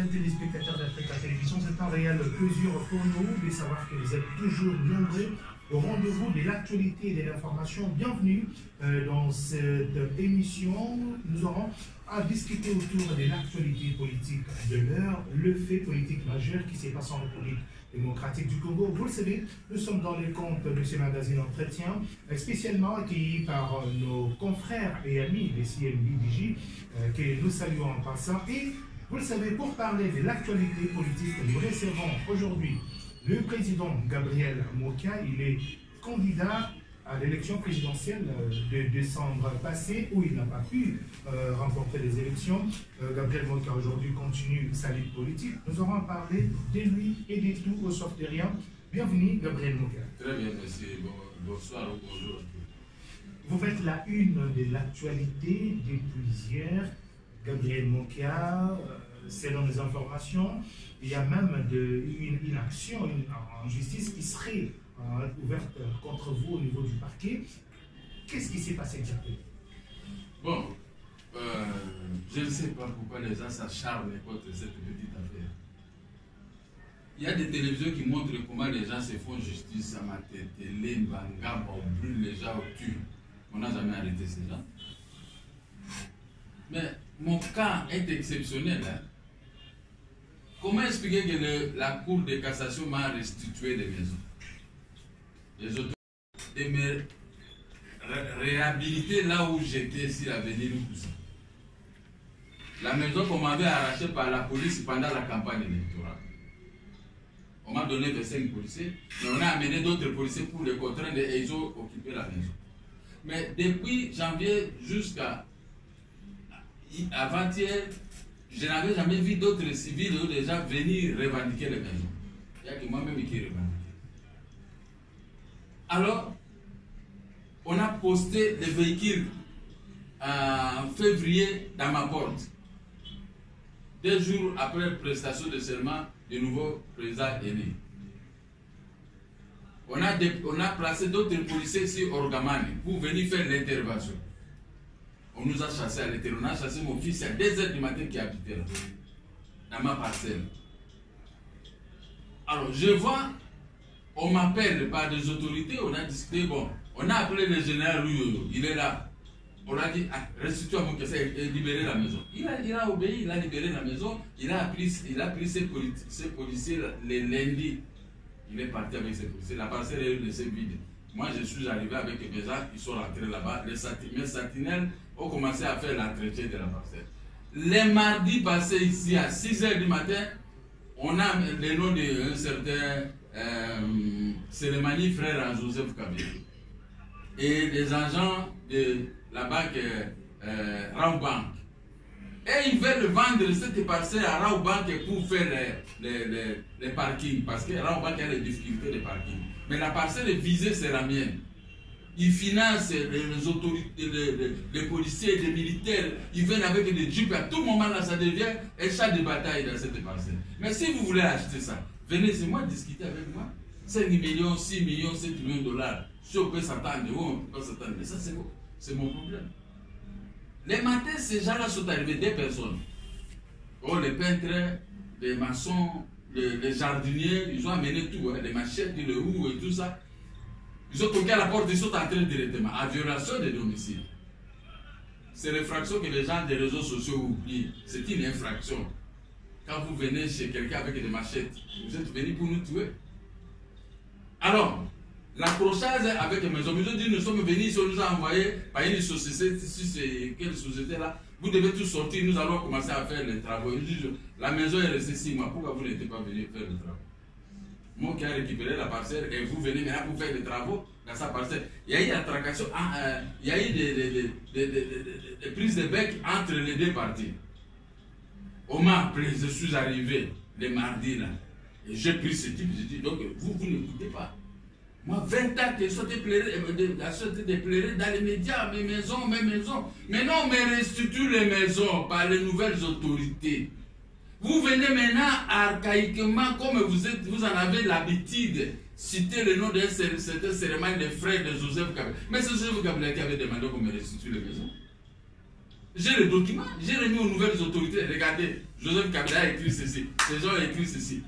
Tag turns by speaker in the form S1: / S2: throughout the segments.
S1: téléspectateurs d'Africa Télévision, c'est un réel plaisir pour nous de savoir que vous êtes toujours nombreux au rendez-vous de l'actualité et de l'information. Bienvenue dans cette émission. Nous aurons à discuter autour de l'actualité politique de l'heure, le fait politique majeur qui s'est passé en République démocratique du Congo. Vous le savez, nous sommes dans les comptes de ce magazine Entretien, spécialement accueilli par nos confrères et amis des CNBDJ, que nous saluons en passant. Et vous le savez, pour parler de l'actualité politique, nous recevons aujourd'hui le président Gabriel Mokia. Il est candidat à l'élection présidentielle de décembre passé, où il n'a pas pu remporter les élections. Gabriel Mokia aujourd'hui continue sa lutte politique. Nous aurons parlé de lui et de tout, sauf de rien. Bienvenue, Gabriel Mokia.
S2: Très bien, merci. Bonsoir ou bonjour.
S1: Vous faites la une de l'actualité depuis hier. Gabriel Mokia, selon les informations, il y a même une action en justice qui serait ouverte contre vous au niveau du parquet. Qu'est-ce qui s'est passé exactement?
S2: Bon, je ne sais pas pourquoi les gens s'acharnent contre cette petite affaire. Il y a des télévisions qui montrent comment les gens se font justice à Matétélé, Mbanga, on brûle les gens, on tue. On n'a jamais arrêté ces gens. Mais mon cas est exceptionnel. Hein? Comment expliquer que la Cour de cassation m'a restitué des maisons? Les autorités et me réhabiliter là où j'étais sur l'avenir Lukusa. La maison qu'on m'avait arrachée par la police pendant la campagne électorale. On m'a donné 25 policiers, mais on a amené d'autres policiers pour les contraindre et ils ont occupé la maison. Mais depuis janvier jusqu'à avant-hier, je n'avais jamais vu d'autres civils ou des gens venir revendiquer les maisons. Il n'y a que moi-même qui revendique. Alors, on a posté les véhicules en février dans ma porte. 2 jours après la prestation de serment du nouveau président élu. On a placé d'autres policiers sur Orgamani pour venir faire l'intervention. On nous a chassés à l'intérieur. On a chassé mon fils à 2 h du matin qui habitait là, dans ma parcelle. Alors, je vois, on m'appelle par des autorités, on a discuté, bon, on a appelé le général Louyoyo, il est là. On a dit, ah, restitue à mon caisse et libérer la maison. Il a obéi, il a libéré la maison, il a pris ses policiers les lundis. Il est parti avec ses policiers. La parcelle est laissée vide. Moi, je suis arrivé avec mes gens, ils sont rentrés là-bas. Les sentinelles ont commencé à faire l'entretien de la parcelle. Les mardis passés ici à 6 h du matin, on a le nom d'un certain Cérémonie frère Joseph Kabila. Et les agents de la banque Raobank. Et ils veulent vendre cette parcelle à Raobank pour faire les parkings. Parce que Raobank a des difficultés de parking. Mais la parcelle visée, c'est la mienne. Ils financent les autorités, les policiers, les militaires. Ils viennent avec des jeeps. À tout moment, là, ça devient un champ de bataille dans cette parcelle. Mais si vous voulez acheter ça, venez, c'est moi discuter avec moi. 5 millions, 6 millions, 7 millions de dollars. Si on peut s'attendre, on ne peut pas s'attendre. Mais ça, c'est mon problème. Les matins, ces gens-là sont arrivés, 2 personnes. Oh, les peintres, les maçons, les jardiniers, ils ont amené tout, hein, les machettes, les roues et tout ça. Ils ont toqué à la porte, ils sont entrés directement, à violation des domiciles. C'est l'infraction que les gens des réseaux sociaux oublient. C'est une infraction. Quand vous venez chez quelqu'un avec des machettes, vous êtes venus pour nous tuer. Alors, l'accrochage avec les maisons, ils ont dit, nous sommes venus, ils nous ont envoyé par une société, si c'est quelle société là, vous devez tous sortir, nous allons commencer à faire les travaux. Ils disent, la maison est restée 6 mois, pourquoi vous n'êtes pas venus faire les travaux? Moi qui ai récupéré la parcelle et vous venez maintenant pour faire des travaux dans sa parcelle. Il y a eu la tracation, il y a eu des prises de bec entre les 2 parties. On m'a appelé, je suis arrivé les mardis là, et j'ai pris ce type, j'ai dit, donc vous n'écoutez pas. Moi, 20 ans que je suis déploré dans les médias, mes maisons. Mais non, on me restitue les maisons par les nouvelles autorités. Vous venez maintenant archaïquement, comme vous en avez l'habitude, citer le nom d'un certain cérémonie des frères de Joseph Kabila. Mais c'est Joseph Kabila qui avait demandé qu'on me restitue les maisons. J'ai le document, j'ai remis aux nouvelles autorités. Regardez, Joseph Kabila a écrit ceci, ces gens ont écrit ceci.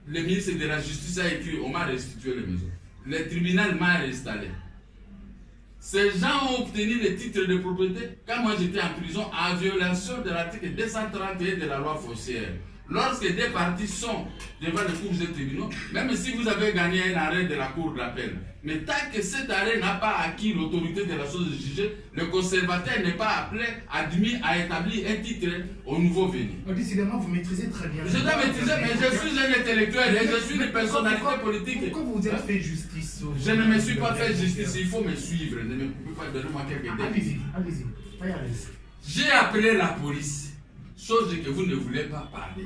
S2: Le ministre de la Justice a écrit, on m'a restitué les maisons. Le tribunal m'a installé. Ces gens ont obtenu les titres de propriété quand moi j'étais en prison en violation de l'article 231 de la loi foncière. Lorsque des parties sont devant les cours des tribunaux, même si vous avez gagné un arrêt de la cour d'appel, mais tant que cet arrêt n'a pas acquis l'autorité de la chose jugée, le conservateur n'est pas appelé, admis à établir un titre au nouveau venu.
S1: Décidément, vous maîtrisez très bien.
S2: Je dois maîtriser, mais je suis un intellectuel et je suis une personnalité politique.
S1: Pourquoi vous vous êtes fait justice?
S2: Je ne me suis pas fait justice, il faut me suivre. Ne me pouvez pas donner moi quelques détails.
S1: Allez-y.
S2: J'ai appelé la police, chose que vous ne voulez pas parler.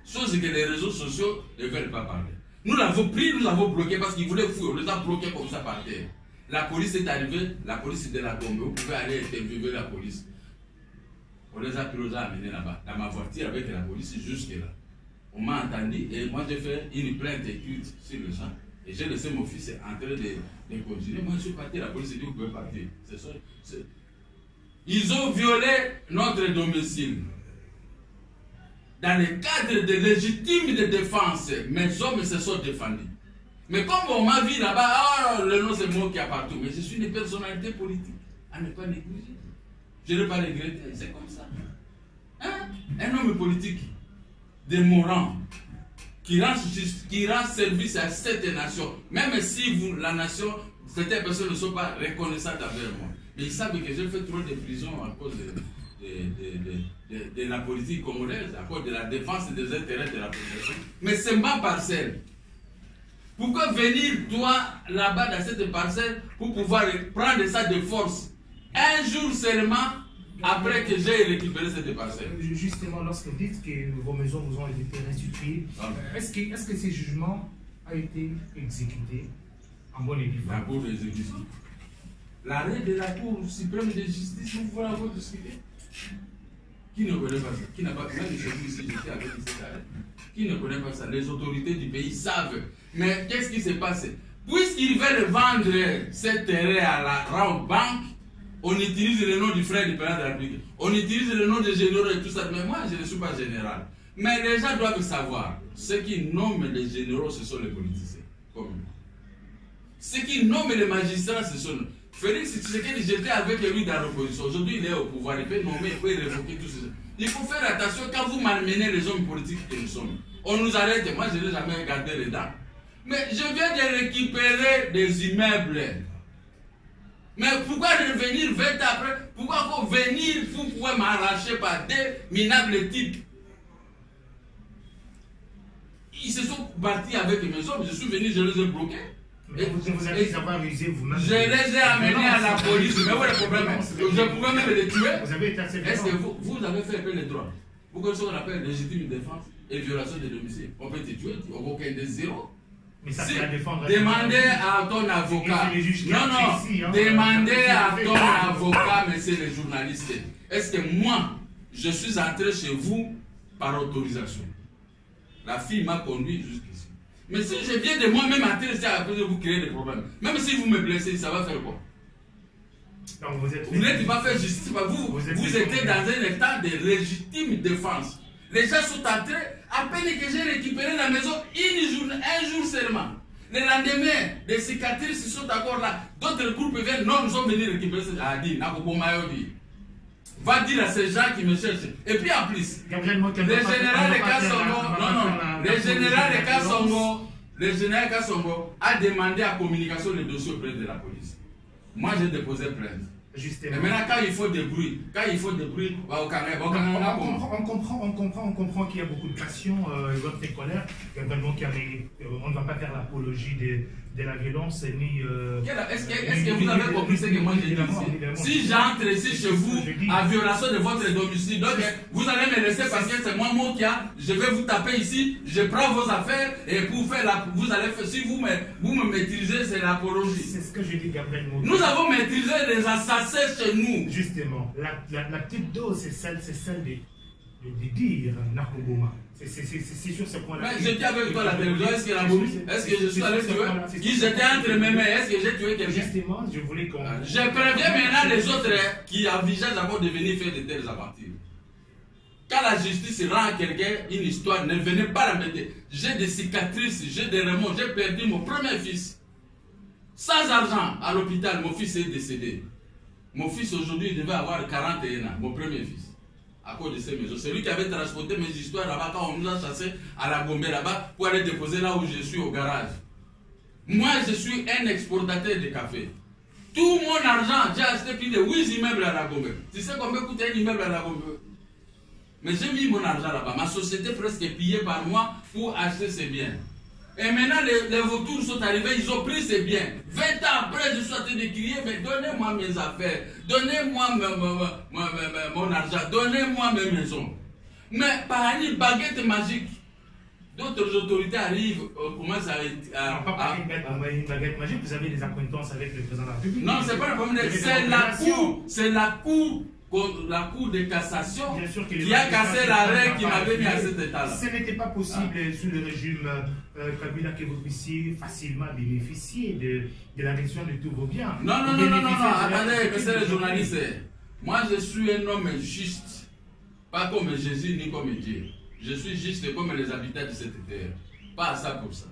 S2: Chose que les réseaux sociaux ne veulent pas parler. Nous l'avons pris, nous l'avons bloqué parce qu'ils voulaient fouiller. On les a bloqués comme ça par terre. La police est arrivée, la police est de la tombe. Vous pouvez aller interviewer la police. On les a pris, on les a amenés là-bas, dans ma voiture avec la police jusque-là. On m'a entendu et moi j'ai fait une plainte écrite sur le champ. Et j'ai laissé mon fils en train de continuer. Moi je suis parti, la police a dit vous pouvez partir. C'est ça. Ils ont violé notre domicile. Dans le cadre de légitime de défense, mes hommes se sont défendus. Mais comme on m'a vu là-bas, le nom c'est moi qui a partout. Mais je suis une personnalité politique, à ne pas négliger. Je ne vais pas regretter, c'est comme ça. Hein? Un homme politique, de mon rang, qui rend service à cette nation, même si la nation, certaines personnes ne sont pas reconnaissantes envers moi. Mais ils savent que j'ai fait trop de prisons à cause de la politique congolaise, à cause de la défense des intérêts de la population. Mais c'est ma parcelle. Pourquoi venir, toi, là-bas, dans cette parcelle, pour pouvoir prendre ça de force, un jour seulement, après que j'ai récupéré cette parcelle?
S1: Justement, lorsque vous dites que vos maisons vous ont été restituées, est-ce que ces jugements ont été exécutés en bonne et due forme?
S2: La Cour d'exécution. L'arrêt de la Cour suprême de justice, vous pouvez avoir discuté. Qui ne connaît pas ça? Qui n'a pas même chez vous ici, j'étais avec cet arrêt. Qui ne connaît pas ça? Les autorités du pays savent. Mais qu'est-ce qui s'est passé? Puisqu'ils veulent vendre cet terrain à la Round Bank, on utilise le nom du frère du président de la République. On utilise le nom des généraux et tout ça. Mais moi, je ne suis pas général. Mais les gens doivent savoir. Ceux qui nomment les généraux, ce sont les politiciens. Comme nous. Ceux qui nomment les magistrats, ce sont nous. Félix Tshisekedi, j'étais avec lui dans l'opposition. Aujourd'hui, il est au pouvoir. Il peut nommer, il peut révoquer tout ça. Il faut faire attention quand vous malmenez les hommes politiques que nous sommes. On nous arrête. Moi, je n'ai jamais gardé les dents. Mais je viens de récupérer des immeubles. Mais pourquoi revenir 20 ans après? Pourquoi encore venir pour pouvoir m'arracher par des minables types? Ils se sont battus avec mes hommes. Je suis venu, je les ai bloqués.
S1: Mais vous avez avoir usé vous-même.
S2: Je les ai amenés à la police. Mais où est le problème? Je pouvais même les tuer.
S1: Vous avez été assez
S2: Est-ce que vous avez fait un peu les droits? Vous connaissez ce qu'on appelle légitime défense et violation de domicile. On peut te tuer, on va aucun des zéro.
S1: Mais ça fait à défendre.
S2: Demandez à ton avocat. Non, demandez à ton avocat, monsieur le journaliste. Est-ce que moi, je suis entré chez vous par autorisation? La fille m'a conduit jusqu'ici. Mais si je viens de moi-même entrer ici, après vous créer des problèmes. Même si vous me blessez, ça va faire quoi?
S1: Donc vous
S2: n'êtes pas fait justice. Vous étiez dans un état de légitime défense. Les gens sont entrés, à peine que j'ai récupéré la maison, un jour seulement. Le lendemain, les cicatrices sont encore là. D'autres groupes viennent, non, nous sommes venus récupérer ça. Ah, dit, va dire à ces gens qui me cherchent. Et puis en plus, le général de Kassongo a demandé à communication le dossier auprès de la police. Moi, j'ai déposé plainte.
S1: Justement.
S2: Et maintenant, quand il faut des bruits,
S1: on comprend qu'il y a beaucoup de passion, votre colère, vraiment on ne va pas faire l'apologie de la violence ni.
S2: Est-ce que vous avez compris ce que moi j'ai dit ici? Si j'entre ici chez vous à violation de votre domicile, donc vous allez me laisser parce que c'est moi qui a, je vais vous taper ici, je prends vos affaires et pour faire vous allez faire, si vous me maîtrisez, c'est l'apologie.
S1: C'est ce que je dis, Gabriel Moto.
S2: Nous avons maîtrisé les assassins chez nous.
S1: Justement, la petite dose, c'est celle de dire Nakoboma. C'est sur ce point-là.
S2: Mais j'étais avec toi à la télévision, est-ce que la bombe, est-ce que je suis allé tuer? Qui j'étais entre mes mains, est-ce que j'ai tué quelqu'un?
S1: Justement, je voulais qu'on...
S2: Je préviens maintenant les autres qui envisagent d'abord de venir faire de telles aventures. Quand la justice rend à quelqu'un une histoire, ne venez pas la mettre. J'ai des cicatrices, j'ai des remords, j'ai perdu mon premier fils. Sans argent, à l'hôpital, mon fils est décédé. Mon fils aujourd'hui devait avoir 41 ans, mon premier fils. À cause de ces maisons. C'est lui qui avait transporté mes histoires là-bas quand on nous a chassés à la Gombe là-bas pour aller déposer là où je suis au garage. Moi, je suis un exportateur de café. Tout mon argent, j'ai acheté plus de 8 immeubles à la Gombe. Tu sais combien coûte un immeuble à la Gombe? Mais j'ai mis mon argent là-bas. Ma société presque est pillée par moi pour acheter ces biens. Et maintenant, les vautours sont arrivés, ils ont pris ces biens. 20 ans après, je suis en train de crier, mais donnez-moi mes affaires, donnez-moi mon argent, donnez-moi mes maisons. Mais par une baguette magique, d'autres autorités arrivent, commencent à...
S1: Non, pas par une baguette magique, vous avez des acquaintances avec le président de la République.
S2: Non, c'est pas le problème, c'est la cour de cassation qui a cassé l'arrêt qui m'avait mis à cet état-là.
S1: Ce n'était pas possible sous le régime Kabila que vous puissiez facilement bénéficier de la gestion de tous vos biens.
S2: Non, attendez, monsieur le journaliste. Moi, je suis un homme juste, pas comme Jésus ni comme Dieu. Je suis juste comme les habitants de cette terre. Pas ça pour ça.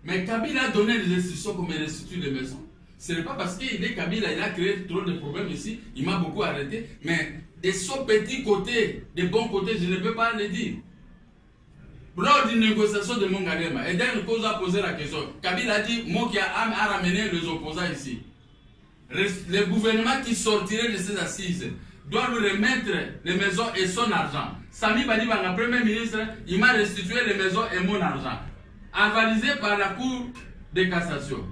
S2: Mais Kabila a donné des instructions comme il restitue les maisons. Ce n'est pas parce qu'il est Kabila, il a créé trop de problèmes ici, il m'a beaucoup arrêté, mais de son petit côté, des bons côtés, je ne peux pas le dire. Lors d'une négociation de Mongalema, Eden Kozo a posé la question. Kabila a dit, moi qui a ramené les opposants ici. Le gouvernement qui sortirait de ces assises doit lui remettre les maisons et son argent. Sami Badibanga, Premier ministre, il m'a restitué les maisons et mon argent, avalisé par la Cour de cassation.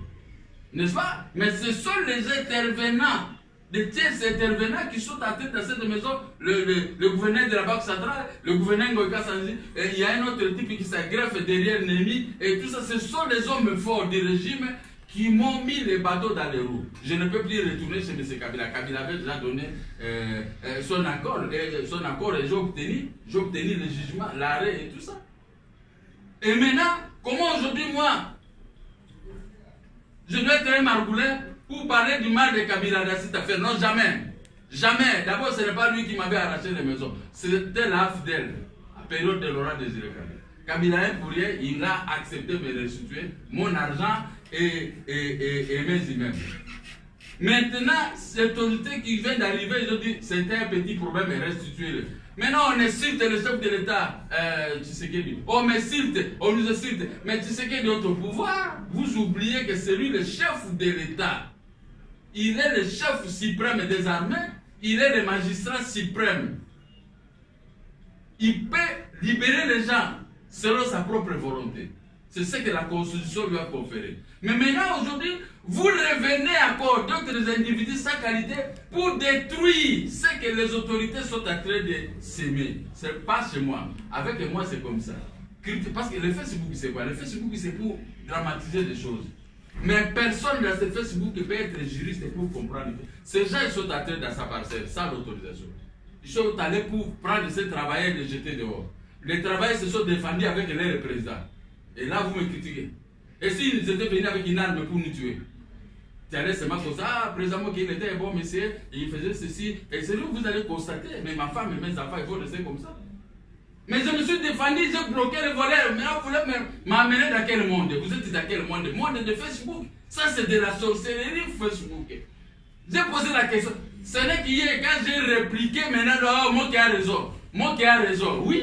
S2: N'est-ce pas? Mais ce sont les intervenants, les tiers intervenants qui sont à tête de cette maison, le gouverneur de la Banque centrale, le gouverneur Ngoïka Sanzi, et il y a un autre type qui s'agreffe derrière Némi, et tout ça, ce sont les hommes forts du régime qui m'ont mis les bateaux dans les roues. Je ne peux plus retourner chez M. Kabila. Kabila avait déjà donné son accord, et j'ai obtenu le jugement, l'arrêt et tout ça. Et maintenant, comment aujourd'hui, moi, je dois être un margoulin pour parler du mal de Kabila dans cette affaire? Non, jamais. Jamais. D'abord, ce n'est pas lui qui m'avait arraché les maisons. C'était la FDL, à période de Laurent Désiré Kabila. Kabila est pour rien, il a accepté de me restituer mon argent et mes immeubles. Maintenant, cette autorité qui vient d'arriver, ils ont dit c'était un petit problème et restituez-le. Maintenant, on insulte le chef de l'État, Tshisekedi. On m'insulte, on nous insulte. Mais Tshisekedi est au pouvoir. Vous oubliez que c'est lui le chef de l'État. Il est le chef suprême des armées. Il est le magistrat suprême. Il peut libérer les gens selon sa propre volonté. C'est ce que la Constitution lui a conféré. Mais maintenant, aujourd'hui, vous revenez encore d'autres individus sans qualité pour détruire ce que les autorités sont en train de s'aimer. Ce n'est pas chez moi. Avec moi, c'est comme ça. Parce que le Facebook, c'est quoi? Le Facebook, c'est pour dramatiser des choses. Mais personne dans ce Facebook peut être juriste pour comprendre. Ces gens, ils sont entrés dans sa parcelle sans l'autorisation. Ils sont allés pour prendre ces travailleurs et les jeter dehors. Les travailleurs se sont défendus avec les représentants. Et là, vous me critiquez. Et s'ils étaient venus avec une arme pour nous tuer, tu allais seulement comme ça, ah, présentement qu'il était un bon monsieur, et il faisait ceci. Et c'est là où vous allez constater, mais ma femme et mes enfants, ils vont rester comme ça. Mais je me suis défendu, j'ai bloqué les voleurs. Maintenant, vous voulez m'amener dans quel monde? Vous êtes dans quel monde? Monde de Facebook. Ça, c'est de la sorcellerie Facebook. J'ai posé la question. Ce n'est qu'hier, quand j'ai répliqué, maintenant, oh, moi qui a raison. Moi qui a raison. Oui,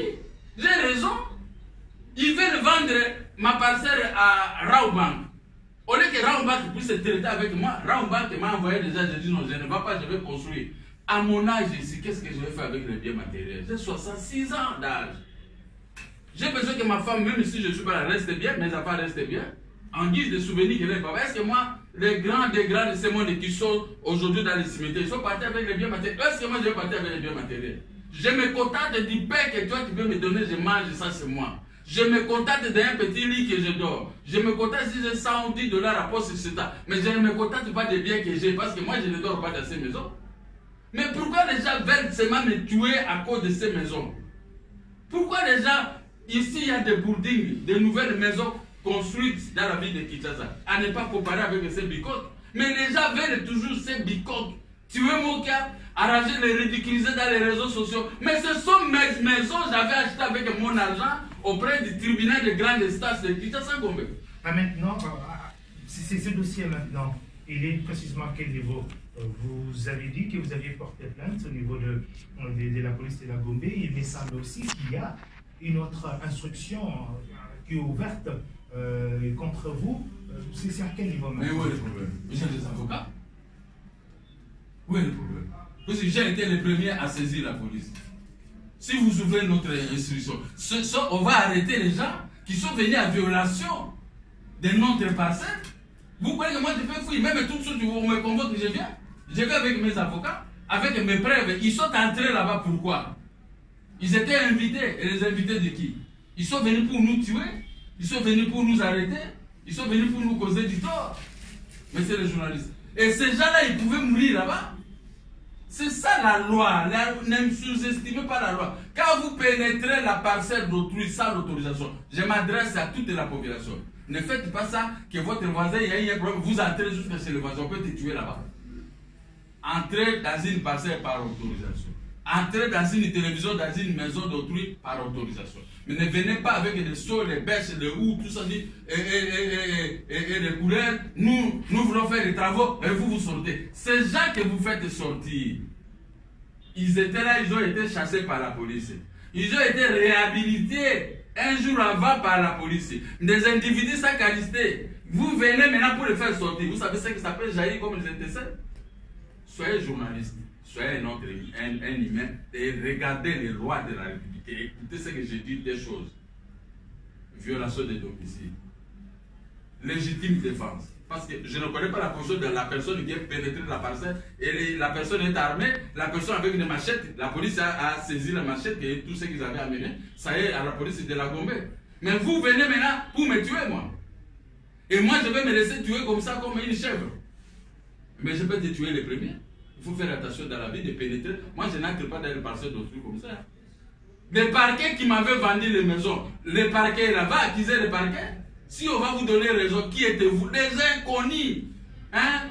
S2: j'ai raison. Ils veulent vendre ma parcelle à Raobank. Au lieu que Raobank puisse se traiter avec moi, Raobank m'a envoyé déjà, j'ai dit non, je ne vais pas, je vais construire. À mon âge ici, qu'est-ce que je vais faire avec les biens matériels? J'ai 66 ans d'âge. J'ai besoin que ma femme, même si je ne suis pas là, reste bien, mes enfants restent bien. En guise de souvenir que les papas. Est-ce que moi, les grands des grands de ce monde qui sont aujourd'hui dans les cimetières, ils sont partis avec les biens matériels? Est-ce que moi, je vais partir avec les biens matériels? Je me contente du pain que toi, tu peux me donner, je mange, ça c'est moi. Je me contente d'un petit lit que je dors. Je me contente si j'ai 110 $ à poste, etc. Mais je ne me contente pas des biens que j'ai parce que moi, je ne dors pas dans ces maisons. Mais pourquoi les gens veulent seulement me tuer à cause de ces maisons? Pourquoi déjà, ici il y a des buildings, de nouvelles maisons construites dans la ville de Kinshasa, à ne pas comparer avec ces bicoques. Mais les gens veulent toujours ces bicoques. Tuer mon cas, arranger, les ridiculiser dans les réseaux sociaux. Mais ce sont mes maisons, j'avais acheté avec mon argent auprès du tribunal de grande instance de Kinshasa Gombe.
S1: Maintenant, c'est ce dossier maintenant, il est précisément à quel niveau? Vous avez dit que vous aviez porté plainte au niveau de la police de la Gombe. Il me semble aussi qu'il y a une autre instruction qui est ouverte contre vous. C'est à quel niveau maintenant?
S2: Mais où est le problème? J'ai des avocats. Où est le problème? Parce que j'ai été le premier à saisir la police. Si vous ouvrez notre instruction, on va arrêter les gens qui sont venus en violation de notre parcelle. Vous croyez que moi je peux fuir? Même tout de suite, vous me convoquez, je viens. Je vais avec mes avocats, avec mes preuves. Ils sont entrés là-bas, pourquoi? Ils étaient invités. Et les invités de qui? Ils sont venus pour nous tuer. Ils sont venus pour nous arrêter. Ils sont venus pour nous causer du tort. Mais c'est les journalistes. Et ces gens-là, ils pouvaient mourir là-bas. C'est ça la loi. Ne sous-estimez pas la loi. Quand vous pénétrez la parcelle d'autrui sans l'autorisation, je m'adresse à toute la population. Ne faites pas ça, que votre voisin, il y a un problème, vous entrez jusqu'à chez le voisin, on peut te tuer là-bas. Entrez dans une parcelle par autorisation. Entrez dans une télévision, dans une maison d'autrui par autorisation. Mais ne venez pas avec des sauts, les bêches, les houes, tout ça, et les couleurs. Nous voulons faire des travaux et vous sortez. Ces gens que vous faites sortir, ils étaient là, ils ont été chassés par la police. Ils ont été réhabilités un jour avant par la police. Des individus sans qualité. Vous venez maintenant pour les faire sortir. Vous savez ce qui s'appelle jaillir comme les intestins? Soyez journaliste, soyez un humain et regardez les lois de la République et écoutez ce que je dis des choses. Violation des domiciles, légitime défense. Parce que je ne connais pas la position de la personne qui est pénétrée dans la parcelle et la personne est armée, la personne avec une machette, la police a saisi la machette et tout ce qu'ils avaient amené, ça y est, à la police de la Gombe. Mais vous venez maintenant pour me tuer, moi. Et moi, je vais me laisser tuer comme ça, comme une chèvre. Mais je peux te tuer les premiers. Il faut faire attention dans la vie de pénétrer. Moi, je n'entre pas dans les parcelles d'autrui comme ça. Les parquets qui m'avaient vendu les maisons, les parquets là-bas, accuser les parquets. Si on va vous donner raison, qui êtes-vous? Des inconnus. Hein?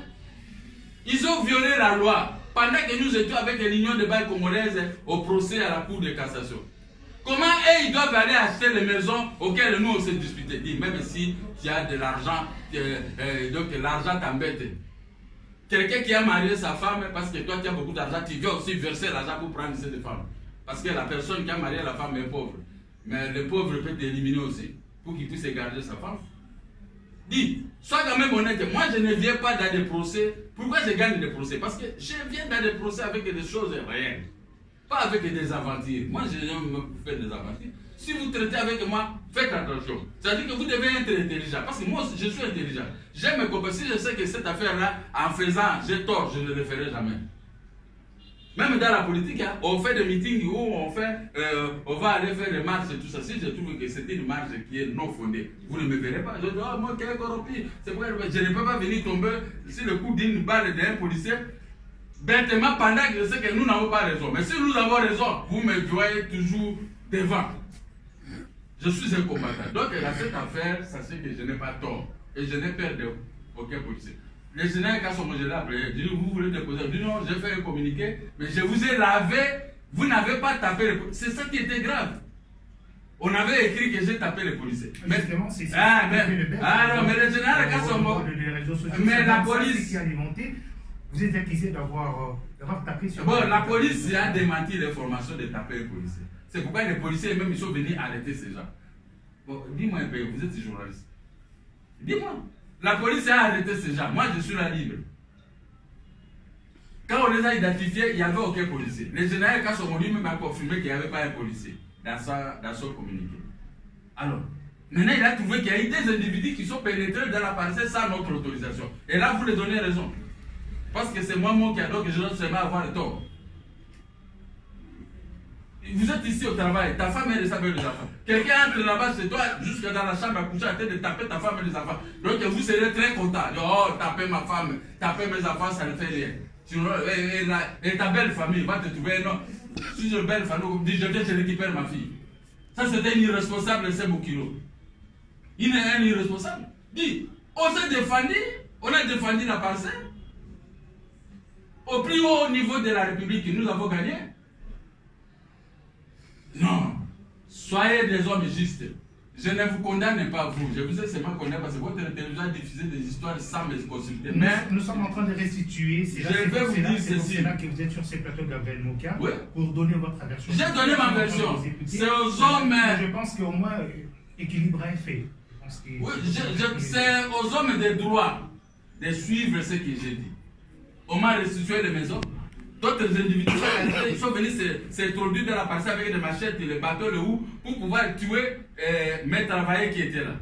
S2: Ils ont violé la loi. Pendant que nous étions avec l'Union de bail congolaise au procès à la Cour de cassation. Comment eux, ils doivent aller acheter les maisons auxquelles nous, on s'est disputé? Même si tu as de l'argent, donc l'argent t'embête. Quelqu'un qui a marié sa femme, parce que toi tu as beaucoup d'argent, tu viens aussi verser l'argent pour prendre cette femme. Parce que la personne qui a marié la femme est pauvre. Mais le pauvre peut t'éliminer aussi, pour qu'il puisse garder sa femme. Dis, sois quand même honnête, moi je ne viens pas dans des procès. Pourquoi je gagne des procès? Parce que je viens dans des procès avec des choses réelles. Pas avec des aventures. Moi je n'aime pas faire des aventures. Si vous traitez avec moi, faites attention. C'est-à-dire que vous devez être intelligent. Parce que moi, je suis intelligent. J'aime me comprendre. Si je sais que cette affaire-là, en faisant, j'ai tort, je ne le ferai jamais. Même dans la politique, hein, on fait des meetings où on va aller faire des marches et tout ça. Si je trouve que c'est une marche qui est non fondée, vous ne me verrez pas. Je dis, oh, moi qui est corrompu, c'est pourquoi je ne peux pas venir tomber sur le coup d'une balle d'un policier. Bêtement, pendant que je sais que nous n'avons pas raison. Mais si nous avons raison, vous me voyez toujours devant. Je suis un combattant. Donc, dans cette affaire, sachez que je n'ai pas tort. Et je n'ai peur d'aucun policier. Le général Kassomo, je l'ai appelé. Je dis, vous voulez déposer? Je dis, non, j'ai fait un communiqué, mais je vous ai lavé. Vous n'avez pas tapé les policiers. C'est ça qui était grave. On avait écrit que j'ai tapé les policiers.
S1: Mais justement, c'est
S2: ça. Non, mais le général Kassomo. Mais la police.
S1: Qui a alimenté, vous êtes accusé d'avoir tapé sur.
S2: Bon, la police a démenti l'information de taper les policiers. C'est pourquoi les policiers, même, ils sont venus arrêter ces gens. Bon, dis-moi un peu, vous êtes journaliste. Dis-moi. La police a arrêté ces gens. Moi, je suis là libre. Quand on les a identifiés, il n'y avait aucun policier. Le général Kassomo lui-même a confirmé qu'il n'y avait pas un policier dans son communiqué. Alors, maintenant, il a trouvé qu'il y a eu des individus qui sont pénétrés dans la parcelle sans notre autorisation. Et là, vous les donnez raison. Parce que c'est moi qui a donc je dois seulement avoir le tort. Vous êtes ici au travail, ta femme et les enfants. Quelqu'un entre là-bas chez toi, jusqu'à dans la chambre à coucher, à tête de taper ta femme et les enfants. Donc vous serez très content. Oh, taper ma femme, taper mes enfants, ça ne fait rien. Et ta belle famille va te trouver un homme. Si j'ai une belle famille, dis je viens, je récupère ma fille. Ça, c'était un irresponsable, c'est Moukilo. Il est un irresponsable. Dit, on s'est défendu, on a défendu la parcelle. Au plus haut niveau de la République, nous avons gagné. Non. Soyez des hommes justes. Je ne vous condamne pas, vous. Je vous ai seulement condamné parce que votre télévision a diffusé des histoires sans me consulter. Mais
S1: nous sommes en train de restituer.
S2: Je vais vous dire ceci.
S1: C'est là que vous êtes sur ces plateaux de Gabriel Mokia pour donner votre version.
S2: J'ai donné ma version. C'est aux hommes.
S1: Je pense qu'au moins, équilibre est fait.
S2: Oui, c'est aux hommes des droits de suivre ce que j'ai dit. On m'a restitué les maisons. D'autres individus ils sont venus s'introduire dans la parcelle avec des machettes, les bateaux, le hou, pour pouvoir tuer mes travailleurs qui étaient là.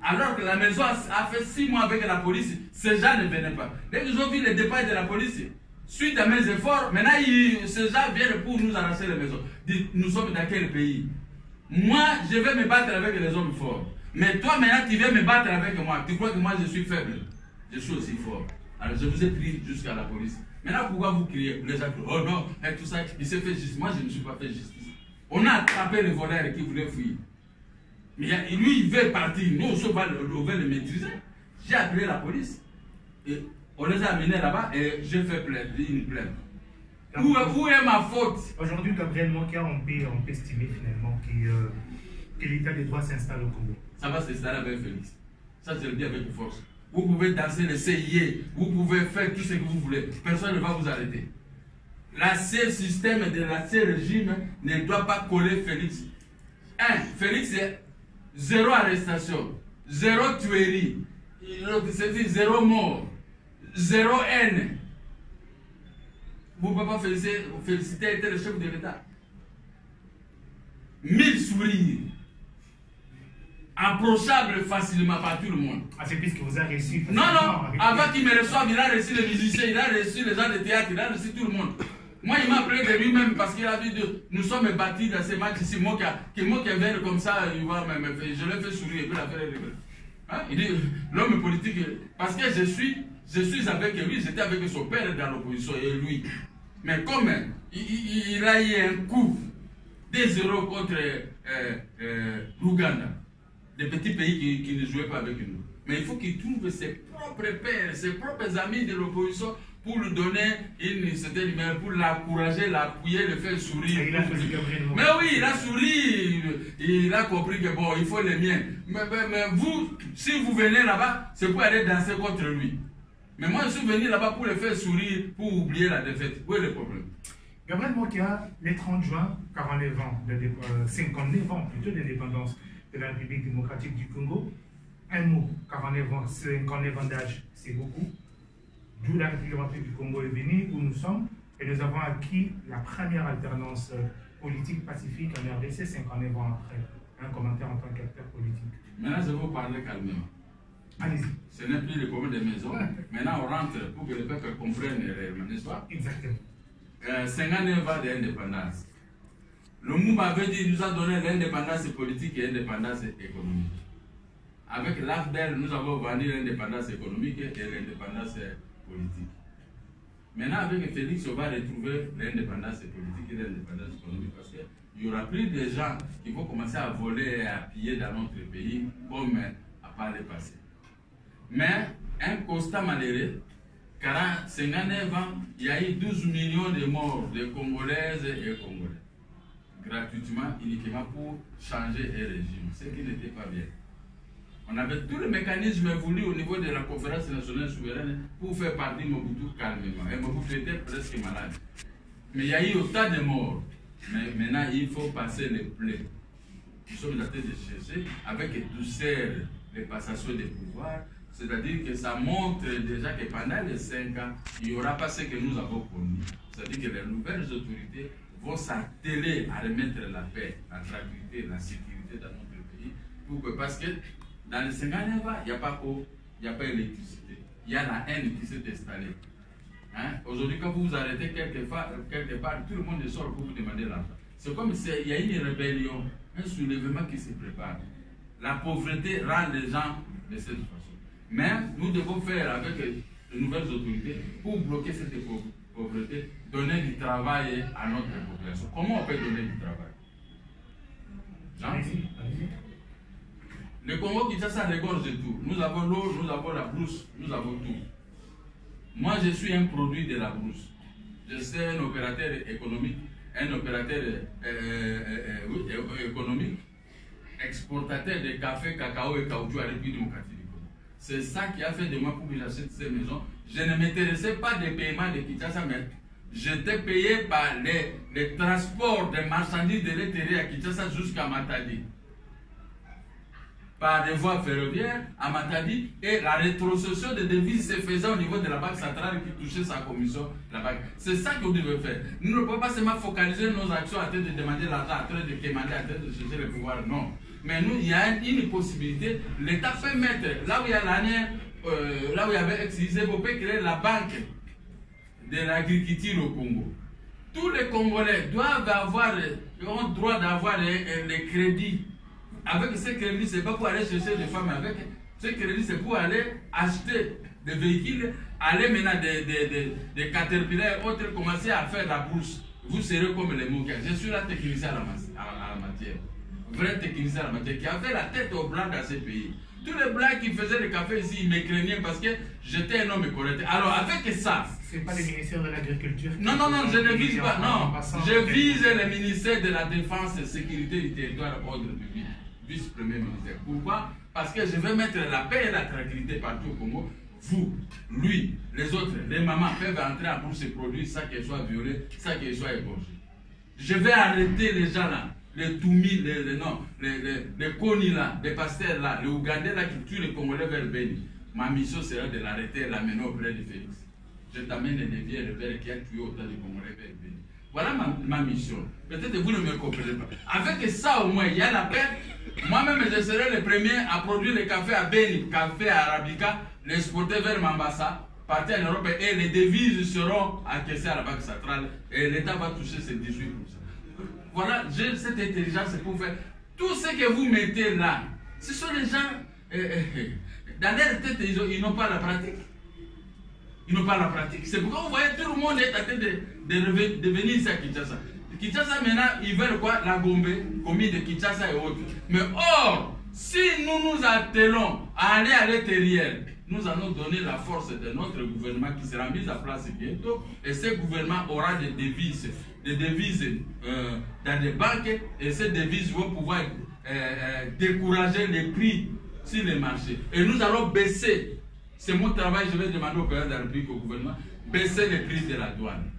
S2: Alors que la maison a fait 6 mois avec la police, ces gens ne venaient pas. Dès qu'ils ont vu le départ de la police, suite à mes efforts, maintenant ces gens viennent pour nous arracher les maisons. Dites, nous sommes dans quel pays? Moi, je vais me battre avec les hommes forts. Mais toi, maintenant, tu viens me battre avec moi. Tu crois que moi, je suis faible? Je suis aussi fort. Alors, je vous ai pris jusqu'à la police. Maintenant, pourquoi vous criez? Les gens disent, oh non, et tout ça, il s'est fait justice. Moi, je ne me suis pas fait justice. On a attrapé le voleur qui voulait fuir. Mais lui, il veut partir. Nous, on veut le maîtriser. J'ai appelé la police. Et on les a amenés là-bas et j'ai fait une plainte. Où est ma faute?
S1: Aujourd'hui, Gabriel Mokia, on peut estimer finalement que l'état des droits s'installe au Congo.
S2: Ça va s'installer avec Félix. Ça, je le dis avec force. Vous pouvez danser le CIE, vous pouvez faire tout ce que vous voulez. Personne ne va vous arrêter. L'ancien système de l'ancien régime ne doit pas coller Félix. Félix est 0 arrestation, 0 tuerie, c'est-à-dire 0 mort, 0 haine. Vous ne pouvez pas féliciter le chef de l'État. 1000 sourires. Approchable facilement par tout le monde.
S1: Ah, c'est puisque vous avez reçu.
S2: Non, avant qu'il me reçoive, il a reçu les musiciens, il a reçu les gens de théâtre, il a reçu tout le monde. Moi, il m'a appelé de lui-même parce qu'il a vu que nous sommes battus dans ces matchs ici. Moi qui vient comme ça, il va me faire. Je l'ai fait sourire et puis l'affaire est réglée. Hein? Il dit, l'homme politique, parce que je suis avec lui, j'étais avec son père dans l'opposition et lui. Mais comme il a eu un coup des 0 contre l'Ouganda, des petits pays qui ne jouaient pas avec nous. Mais il faut qu'il trouve ses propres pères, ses propres amis de l'opposition pour lui donner une certaine lumière, pour l'encourager, l'appuyer, le faire sourire. Mais oui, il a souri, il a compris que bon, il faut les miens. Mais vous, si vous venez là-bas, c'est pour aller danser contre lui. Mais moi, je suis venu là-bas pour le faire sourire, pour oublier la défaite. Où est le problème?
S1: Gabriel Mokia, le 30 juin, 59 ans plutôt d'indépendance de la République démocratique du Congo. Un mot, 59 ans d'âge, c'est beaucoup. D'où la République démocratique du Congo est venue, où nous sommes, et nous avons acquis la première alternance politique pacifique en RDC 59 ans après. Un commentaire en tant qu'acteur politique.
S2: Maintenant, je vais vous parler calmement.
S1: Allez-y.
S2: Ce n'est plus le problème des maisons. Maintenant, on rentre pour que le peuple comprenne réellement, n'est-ce pas?
S1: Exactement.
S2: 59 ans d'indépendance. Le mouvement avait dit, nous a donné l'indépendance politique et l'indépendance économique. Avec l'AFDEL, nous avons vendu l'indépendance économique et l'indépendance politique. Maintenant, avec Félix, on va retrouver l'indépendance politique et l'indépendance économique parce qu'il y aura plus de gens qui vont commencer à voler et à piller dans notre pays comme à part le passé. Mais un constat malheureux, 59 ans, il y a eu 12 millions de morts de Congolaises et Congolais. Gratuitement, uniquement pour changer un régime, ce qui n'était pas bien. On avait tout le mécanisme voulu au niveau de la conférence nationale souveraine pour faire partir Mobutu calmement. Et Mobutu était presque malade. Mais il y a eu autant de morts. Mais maintenant, il faut passer les plaies. Nous sommes en train de chercher avec douceur les passations de pouvoir. C'est-à-dire que ça montre déjà que pendant les 5 ans, il n'y aura pas ce que nous avons connu. C'est-à-dire que les nouvelles autorités vont s'atteler à remettre la paix, la tranquillité, la sécurité dans notre pays. Parce que dans les 59 ans, il n'y a pas eau, il n'y a pas électricité. Il y a la haine qui s'est installée. Hein? Aujourd'hui, quand vous vous arrêtez quelque part, tout le monde sort pour vous demander l'argent. C'est comme s'il y a une rébellion, un soulèvement qui se prépare. La pauvreté rend les gens de cette façon. Mais nous devons faire avec de nouvelles autorités pour bloquer cette pauvreté, donner du travail à notre population. Comment on peut donner du travail?
S1: Allez-y.
S2: Le Congo-Kinshasa regorge de tout. Nous avons l'eau, nous avons la brousse, nous avons tout. Moi, je suis un produit de la brousse. Je suis un opérateur économique, économique, exportateur de café, cacao et caoutchouc à la République démocratique du Congo. C'est ça qui a fait de moi pour que j'achète ces maisons. Je ne m'intéressais pas des paiements de Kinshasa, mais j'étais payé par les transports des marchandises de l'intérieur à Kinshasa jusqu'à Matadi. Par des voies ferroviaires à Matadi, et la rétrocession des devises se faisait au niveau de la Banque centrale qui touchait sa commission, la banque. C'est ça qu'on devait faire. Nous ne pouvons pas seulement focaliser nos actions en train de demander l'argent, en train de demander, en train de chercher le pouvoir. Non. Mais nous, il y a une possibilité. L'État peut mettre, là où il y a là où il y avait excisé, vous pouvez créer la banque de l'agriculture au Congo. Tous les Congolais doivent avoir, ont droit d'avoir les crédits. Avec ces crédits, ce n'est pas pour aller chercher des femmes. Avec ces crédits, c'est pour aller acheter des véhicules, aller maintenant des caterpillars et autres, commencer à faire la bourse. Vous serez comme les moquins. Je suis là technicien à la matière. Vrai technicien à la matière qui avait la tête aux blancs dans ces pays. Tous les blancs qui faisaient le café ici, ils me craignaient parce que j'étais un homme correct. Alors, avec ça.
S1: Ce n'est pas le ministère de l'Agriculture.
S2: Non, je ne vise pas. Non, je vise le ministère de la Défense et Sécurité du Territoire et Ordre Public. Vice-premier ministère. Pourquoi? Parce que je vais mettre la paix et la tranquillité partout au Congo. Vous, lui, les autres, les mamans peuvent entrer en bourse et produire sans qu'elles soient violées, sans qu'elles soient égorgées. Je vais arrêter les gens là, les Toumi, les Koni là, les pasteurs là, les Ougandais là qui tuent les Congolais vers le Béni. Ma mission sera de l'arrêter et l'amener auprès de Félix. Je t'amène les vieux et le père qui a tué autant de Congolais vers le Béni. Voilà ma mission. Peut-être que vous ne me comprenez pas. Avec ça au moins, il y a la paix. Moi-même, je serai le premier à produire le café à Béni, café à Arabica, l'exporter vers Mambasa, partir en Europe et les devises seront encaissées à la Banque centrale et l'État va toucher ces 18%. Voilà, j'ai cette intelligence pour faire. Tout ce que vous mettez là, ce sont les gens, dans leur tête, ils n'ont pas la pratique. Ils n'ont pas la pratique. C'est pourquoi vous voyez tout le monde est en train de venir ici à Kinshasa. Kinshasa maintenant, ils veulent quoi? La Gombe, commune de Kinshasa et autres. Mais or, si nous nous attelons à aller à l'intérieur, nous allons donner la force de notre gouvernement qui sera mis en place bientôt. Et ce gouvernement aura des devises dans des banques. Et ces devises vont pouvoir décourager les prix sur les marchés. Et nous allons baisser. C'est mon travail, je vais demander au président de la République, au gouvernement, baisser les prix de la douane.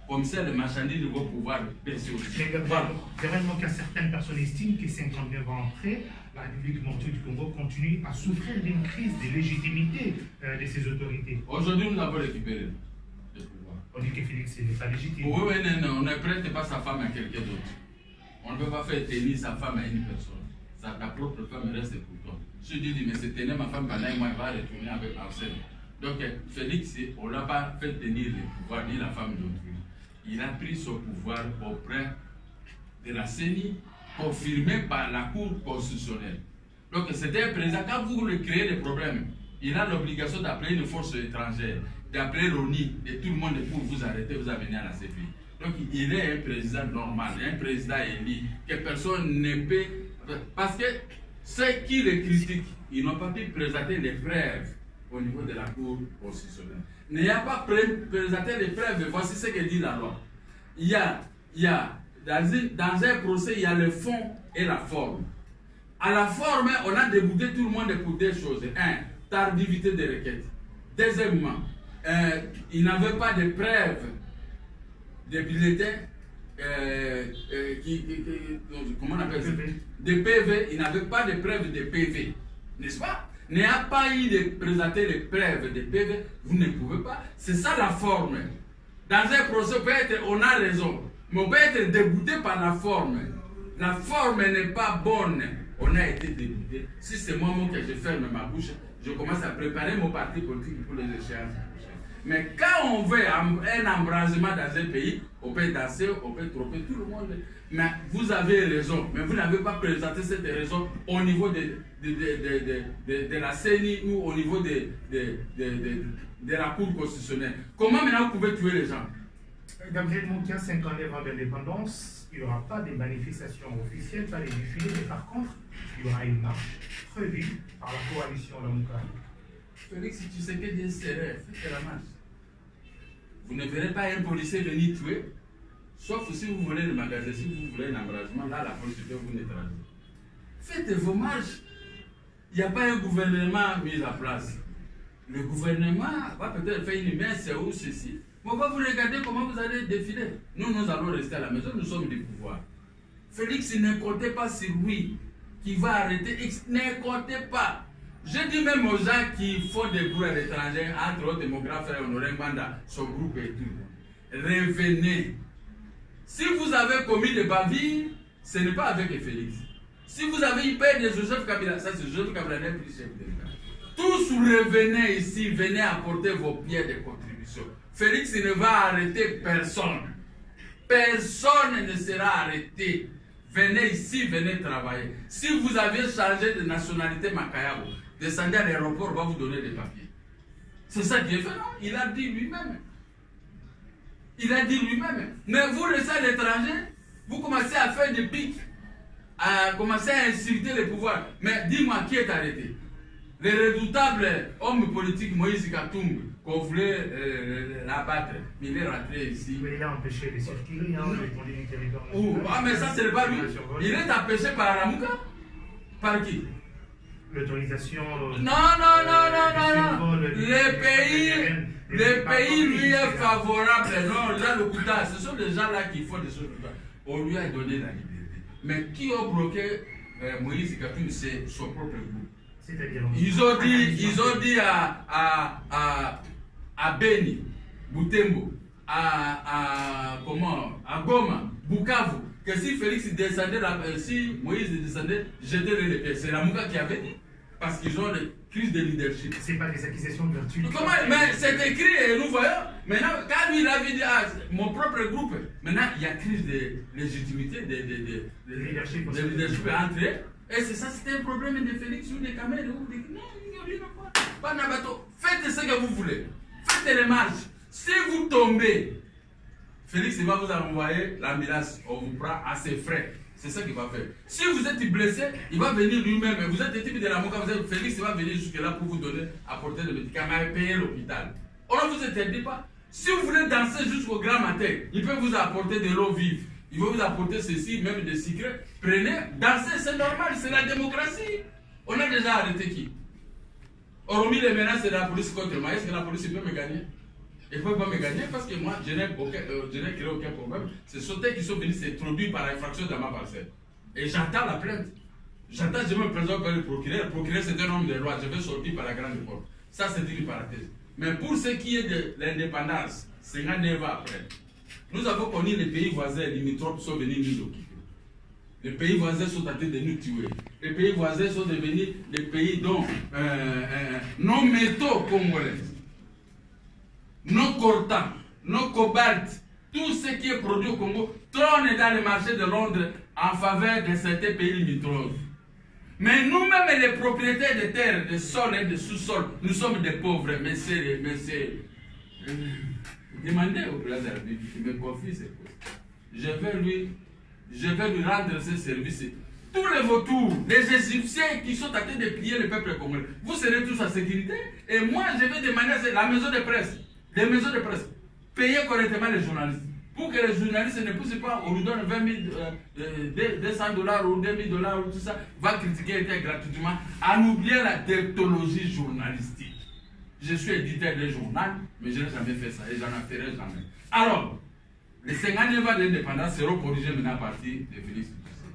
S2: Comme ça, les marchandises vont pouvoir baisser aussi.
S1: Mais vraiment, car certaines personnes estiment que 59 ans après, la République démocratique du Congo continue à souffrir d'une crise de légitimité de ses autorités.
S2: Aujourd'hui, nous avons récupéré le pouvoir.
S1: On dit que Félix n'est pas légitime.
S2: Oui, non, on ne prête pas sa femme à quelqu'un d'autre. On ne peut pas faire tenir sa femme à une personne. Ta propre femme reste pour toi. Je dis, mais c'est tenir ma femme pendant moi, elle va retourner avec Arsène. Donc, Félix, on ne l'a pas fait tenir le pouvoir ni la femme d'autrui. Il a pris son pouvoir auprès de la CENI, confirmé par la Cour constitutionnelle. Donc, c'était un président. Quand vous voulez créer des problèmes, il a l'obligation d'appeler une force étrangère, d'appeler l'ONU, et tout le monde pour vous arrêter, vous amener à la CPI. Donc, il est un président normal, un président élu, que personne ne peut. Parce que ceux qui le critiquent, ils n'ont pas pu présenter les preuves au niveau de la Cour constitutionnelle. N'ayant pas présenté les preuves, voici ce que dit la loi. Il y a dans un procès, il y a le fond et la forme. À la forme, on a débouté tout le monde pour deux choses. Un, tardivité des requêtes. Deuxièmement, il n'avait pas de preuves de bulletins. Comment on appelle ça? De PV, il n'avait pas de preuves de PV, n'est-ce pas? N'ayant pas eu de présenter les preuves de PV, vous ne pouvez pas. C'est ça la forme. Dans un procès, peut-être on a raison, mais on peut être débouté par la forme. La forme n'est pas bonne. On a été débouté. Si c'est moi que je ferme ma bouche, je commence à préparer mon parti politique pour les échéances. Mais quand on veut un embrasement dans un pays, on peut danser, on peut tromper tout le monde. Mais vous avez raison, mais vous n'avez pas présenté cette raison au niveau de la CENI ou au niveau de la Cour constitutionnelle. Comment maintenant vous pouvez tuer les gens?
S1: Gabriel Mokia, 59 ans d'indépendance, il n'y aura pas de manifestations officielles, pas de défilés, mais par contre, il y aura une marche prévue par la coalition Lamuka.
S2: Félix Tshisekedi serait, faites la marche. Vous ne verrez pas un policier venir tuer, sauf si vous voulez le magasin, si vous voulez un embrasement, là la police peut vous neutraliser. Faites vos marches. Il n'y a pas un gouvernement mis en place. Le gouvernement va peut-être faire une messe ou ceci. Mais on va vous regarder comment vous allez défiler. Nous, nous allons rester à la maison, nous sommes du pouvoir. Félix, ne comptez pas sur lui qui va arrêter. Ne comptez pas. Je dis même aux gens qui font des bruits à l'étranger, entre autres démographes, Honoré Mbanda, son groupe et tout. Revenez. Si vous avez commis des bavures, ce n'est pas avec Félix. Si vous avez eu peur de Joseph Kabila, ça c'est Joseph Kabila n'est plus chef d'État. Tous revenez ici, venez apporter vos pierres de contribution. Félix ne va arrêter personne. Personne ne sera arrêté. Venez ici, venez travailler. Si vous avez changé de nationalité Makayabo, descendez à l'aéroport, on va vous donner des papiers. C'est ça qui est fait, non? Il a dit lui-même. Il a dit lui-même. Mais vous restez à l'étranger, vous commencez à faire des pics, à commencer à insulter le pouvoir. Mais dis-moi, qui est arrêté? Le redoutable homme politique Moïse Katumbi, qu'on voulait l'abattre, il est rentré ici.
S1: Mais il a empêché les circuits, hein, les territoires.
S2: Ah, mais ça, c'est pas lui. Il est empêché par Aramuka. Par qui?
S1: L'autorisation.
S2: Non. Le pays lui est favorable. Non, là, le Kouta, ce sont des gens là qui font des choses. On lui a donné la liberté. Mais qui a bloqué Moïse Katumbi, c'est son propre groupe. Ils ont dit à Beni, Butembo, à Goma, Bukavu, que si Félix descendait, si Moïse descendait, jeter les pieds. C'est la Mouka qui avait dit. Parce qu'ils ont des crises de leadership.
S1: Ce n'est pas des accusations de vertu.
S2: Comment? Mais c'est écrit et nous voyons. Maintenant, quand lui il avait dit, mon propre groupe, maintenant il y a crise de légitimité, de leadership entre eux. Et c'est ça, c'était un problème de Félix ou de Kamel ou de... Non, il n'y a pas Nabato. Faites ce que vous voulez. Faites les marches. Si vous tombez, Félix il va vous envoyer l'ambulance. On vous prend à ses frais. C'est ça qu'il va faire. Si vous êtes blessé, il va venir lui-même. Vous êtes des types de la Moka, Félix il va venir jusque-là pour vous donner, apporter des médicaments et payer l'hôpital. On ne vous interdit pas. Si vous voulez danser jusqu'au grand matin, il peut vous apporter de l'eau vive. Il va vous apporter ceci, même des secrets. Prenez, dansez, c'est normal, c'est la démocratie. On a déjà arrêté qui? Hormis les menaces de la police contre moi, est-ce que la police peut me gagner? Il ne peut pas me gagner parce que moi, je n'ai créé aucun problème. C'est ceux qui sont venus s'introduire par infraction dans ma parcelle. Et j'entends la plainte. Je me présente par le procureur. Le procureur, c'est un homme de loi. Je vais sortir par la grande porte. Ça, c'est une parenthèse. Mais pour ce qui est de l'indépendance, 59 ans après, nous avons connu les pays voisins limitrophes sont venus nous occuper. Les pays voisins sont en train de nous tuer. Les pays voisins sont devenus des pays dont nos métaux congolais, nos coltan, nos cobalt, tout ce qui est produit au Congo trône dans le marché de Londres en faveur de certains pays limitrophes. Mais nous-mêmes, les propriétaires de terres, de sol et de sous-sol, nous sommes des pauvres, messieurs. Demandez au président de la République qui me confie ces choses. Je vais lui rendre ce service. Tous les vautours, les Égyptiens qui sont en train de piller le peuple congolais, vous serez tous en sécurité. Et moi, je vais demander à la maison de presse, les maisons de presse, payer correctement les journalistes. Pour que les journalistes ne poussent pas, on nous donne 20 000, 200 $ ou 2 000 $ ou tout ça, va critiquer gratuitement, en oubliant la déontologie journalistique. Je suis éditeur de journal, mais je n'ai jamais fait ça et j'en ferai jamais. Alors, les 50 ans d'indépendance seront corrigés maintenant à partir de Félix Tshisekedi.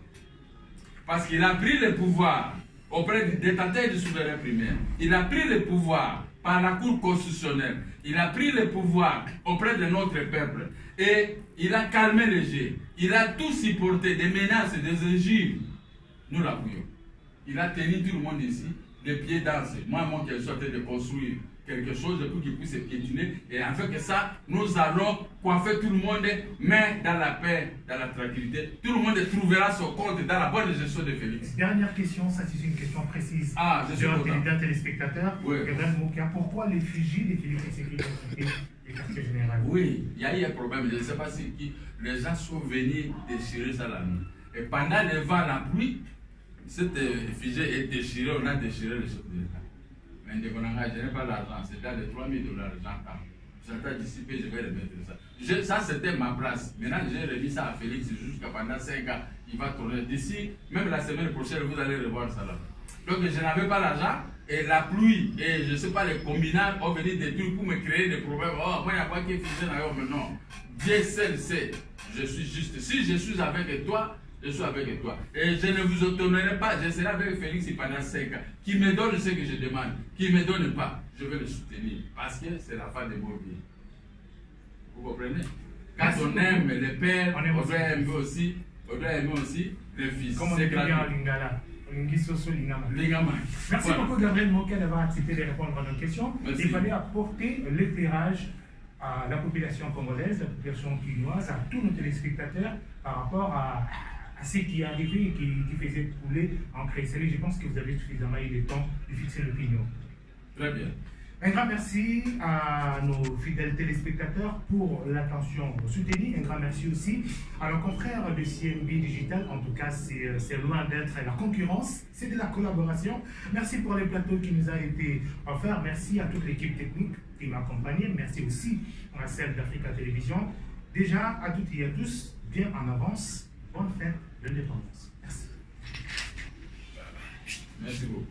S2: Parce qu'il a pris le pouvoir auprès du détenteur du souverain primaire. Il a pris le pouvoir par la Cour constitutionnelle. Il a pris le pouvoir auprès de notre peuple. Et il a calmé les jeux. Il a tout supporté, des menaces, des injures. Nous l'appuyons. Il a tenu tout le monde ici, les pieds dansent. Moi, je suis en train de construire quelque chose pour qu'il puisse piétiner. Et afin que ça, nous allons coiffer tout le monde, mais dans la paix, dans la tranquillité. Tout le monde trouvera son compte dans la bonne gestion de Félix.
S1: Dernière question, ça c'est une question précise.
S2: Je suis
S1: d'un téléspectateur.
S2: Oui.
S1: Pourquoi l'effigie de Félix Tshisekedi quartier général.
S2: Oui, il y a eu un problème. Je ne sais pas si les gens sont venus déchirer ça la nuit. Et pendant le vent, la pluie, cette effigie est déchirée, on a déchiré le chef de l'État. Mais je n'ai pas l'argent, c'était à 3 000 $. J'entends. J'entends dissiper, je vais remettre ça. Ça, c'était ma place. Maintenant, j'ai remis ça à Félix jusqu'à pendant 5 ans. Il va tourner. D'ici, même la semaine prochaine, vous allez revoir ça là. Donc, je n'avais pas l'argent. Et la pluie, et je ne sais pas, les combinats ont venu des trucs pour me créer des problèmes. Oh, moi, il n'y a pas qui est fusé dans mais non. Dieu seul sait, je suis juste. Si je suis avec toi, je suis avec toi. Et je ne vous étonnerai pas, je serai avec Félix pendant 5 ans. Qui me donne ce que je demande, qui ne me donne pas, je vais le soutenir. Parce que c'est la fin de mon vie. Vous comprenez? Quand on aime les pères, on doit aimer aussi les fils.
S1: Comment on dit en lingala? Merci beaucoup Gabriel Moquet d'avoir accepté de répondre à nos questions.
S2: Merci.
S1: Il fallait apporter l'éclairage à la population congolaise, la population quinoise, à tous nos téléspectateurs par rapport à ce qui est arrivé et qui faisait couler en Crécelle. Je pense que vous avez suffisamment eu le temps de fixer l'opinion.
S2: Très bien.
S1: Un grand merci à nos fidèles téléspectateurs pour l'attention soutenue. Un grand merci aussi à nos confrères de CMB Digital. En tout cas, c'est loin d'être la concurrence, c'est de la collaboration. Merci pour les plateaux qui nous ont été offerts. Merci à toute l'équipe technique qui m'a accompagné. Merci aussi à celle d'Africa Télévision. Déjà, à toutes et à tous, bien en avance. Bonne fête de l'indépendance. Merci.
S2: Merci beaucoup.